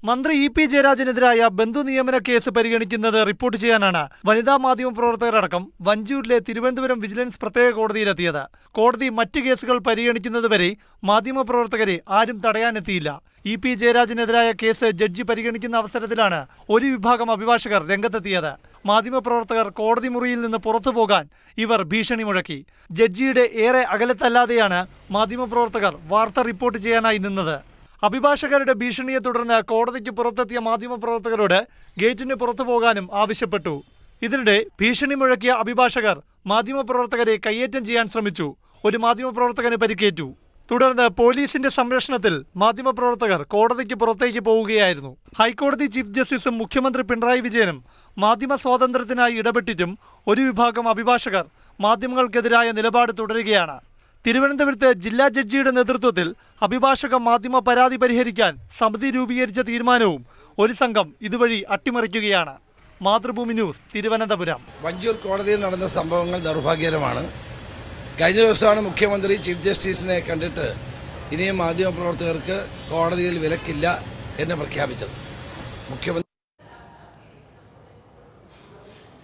മന്ത്രി EP. ജയരാജനെതിരായ ബന്ധുനിയമന case പരിഗണിക്കുന്നത് report ചെയ്യാനാണ് വനിതാ മാധ്യമപ്രവർത്തകരടക്കം വഞ്ചൂരിലെ തിരുവനന്തപുരം വിജിലൻസ് പ്രത്യേക കോടതിയിലെത്തിയത്. കോടതി മറ്റ് കേസുകൾ പരിഗണിക്കുന്നതുവരെ മാധ്യമപ്രവർത്തകരെ ആരും തടയാനെത്തിയില്ല. ഇ.പി. ജയരാജനെതിരായ കേസ് ജഡ്ജി പരിഗണിക്കുന്ന അവസരത്തിലാണ് ഒരു വിഭാഗം അഭിഭാഷകർ രംഗത്തെത്തിയത്. മാധ്യമപ്രവർത്തകർ കോടതി മുറിയിൽ നിന്ന് പുറത്തുപോകാൻ ഇവർ ഭീഷണി മുഴക്കി. ജഡ്ജിയുടെ ഏറെ അകലത്തല്ലാതെയാണ് മാധ്യമപ്രവർത്തകർ വാർത്ത റിപ്പോർട്ട് ചെയ്യാനായി നിന്നത്. അഭിഭാഷകരുടെ ഭീഷണിയെ തുടർന്ന് കോടതിക്ക് പുറത്തെത്തിയ മാധ്യമപ്രവർത്തകരോട് ഗേറ്റിന് പുറത്തു പോകാനും ആവശ്യപ്പെട്ടു. ഇതിനിടെ ഭീഷണി മുഴക്കിയ അഭിഭാഷകർ മാധ്യമപ്രവർത്തകരെ കയ്യേറ്റം ചെയ്യാൻ ശ്രമിച്ചു. ഒരു മാധ്യമപ്രവർത്തകന് പരിക്കേറ്റു. തുടർന്ന് പോലീസിന്റെ സംരക്ഷണത്തിൽ മാധ്യമപ്രവർത്തകർ കോടതിക്ക് പുറത്തേക്ക് പോവുകയായിരുന്നു. ഹൈക്കോടതി ചീഫ് ജസ്റ്റിസും മുഖ്യമന്ത്രി പിണറായി വിജയനും മാധ്യമ സ്വാതന്ത്ര്യത്തിനായി ഇടപെട്ടിട്ടും ഒരു വിഭാഗം അഭിഭാഷകർ മാധ്യമങ്ങൾക്കെതിരായ നിലപാട് തുടരുകയാണ്. തിരുവനന്തപുരത്ത് ജില്ലാ ജഡ്ജിയുടെ നേതൃത്വത്തിൽ അഭിഭാഷക മാധ്യമ പരാതി പരിഹരിക്കാൻ സമിതി രൂപീകരിച്ച തീരുമാനവും ഒരു സംഘം ഇതുവഴി അട്ടിമറിക്കുകയാണ്. മാതൃഭൂമി ന്യൂസ്, തിരുവനന്തപുരം. വഞ്ചൂർ കോടതിയിൽ നടന്ന സംഭവങ്ങൾ ദൗർഭാഗ്യകരമാണ്. കഴിഞ്ഞ ദിവസമാണ് മുഖ്യമന്ത്രി ചീഫ് ജസ്റ്റിസിനെ കണ്ടിട്ട് ഇനിയും മാധ്യമപ്രവർത്തകർക്ക് കോടതിയിൽ വിലക്കില്ല എന്ന് പ്രഖ്യാപിച്ചത്. മുഖ്യമന്ത്രി